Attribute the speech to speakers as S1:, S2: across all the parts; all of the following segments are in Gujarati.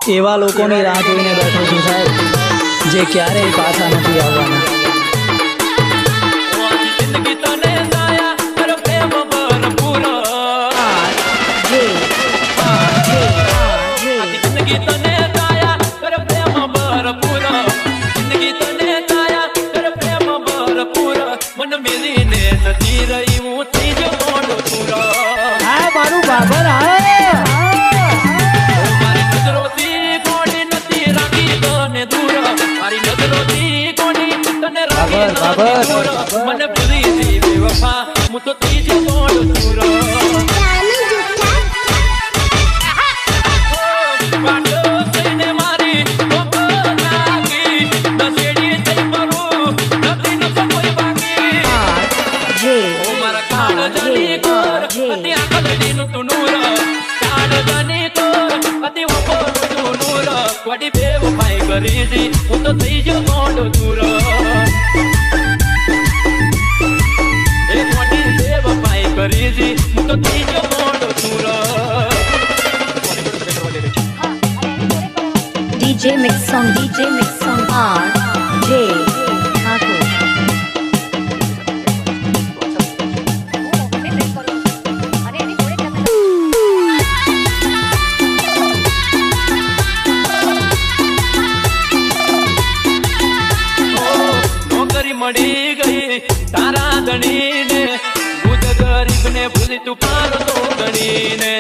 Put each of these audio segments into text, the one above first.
S1: એવા લોકોની રાહ જોઈને બેઠો છું સાહેબ, જે ક્યારેય પાછા નથી આવવાના.
S2: મને ભૂલી જી બેવફા હું તો ત્રીજો મોડ પૂરો વાટો થઈને મારી નાખી નસેડી થઈ મરું નથી નસો કોઈ બાકી ઓ મારા કાળ જાની કોર અતિ આકલડીનું તું નૂર કાળ જાની કોર અતિ વપોરું તું નૂર વડી બેવફાઈ કરી જી હું તો ત્રીજો મોડ પૂરો
S3: DJ Mix Song RJ Thakur.
S2: નોકરી મળી ગઈ તારા ધણીને ભૂત ગરીબને ભૂલી તું પાર તો ગણીને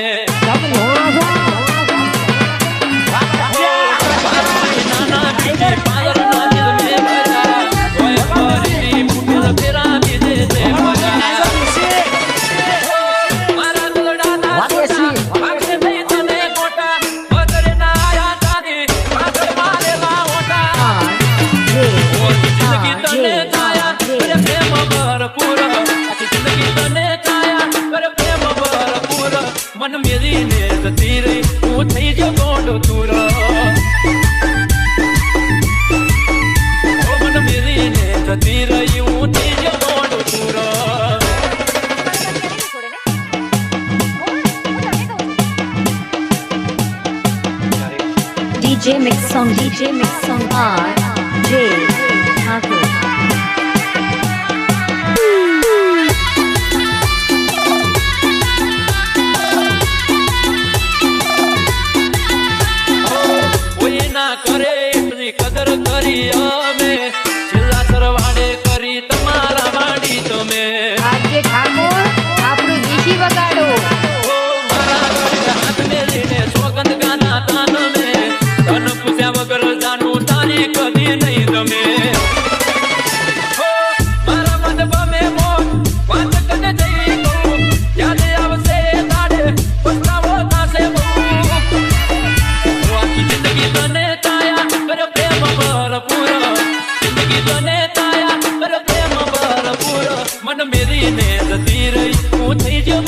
S2: મન મેરીને જતી રહી હું થઈ ગયો ગોંડો તુરો મન મેરીને જતી રહી હું થઈ ગયો ગોંડો તુરો
S3: DJ Mix Song RJ Thakur.
S2: કરે એટલી કદર કરી અમે છેલ્લા સરવાડે કરી તમારા વાડી તમે
S4: આજે ઠાકોર આપણું દેશી વગાડો
S2: મારા હાથ મેલીને સોગંદ ગાના તાન મે તન પૂછ્યા વગર જાનું તારી કદી નહીં તમે મારા મન બમે મોટ વાત કને જઈ કહું યાદ આવશે તારે પસ્તાવો થાશે બહુ આખી જિંદગી તને મન મેરીને જતી રહી હું થઈ ગયો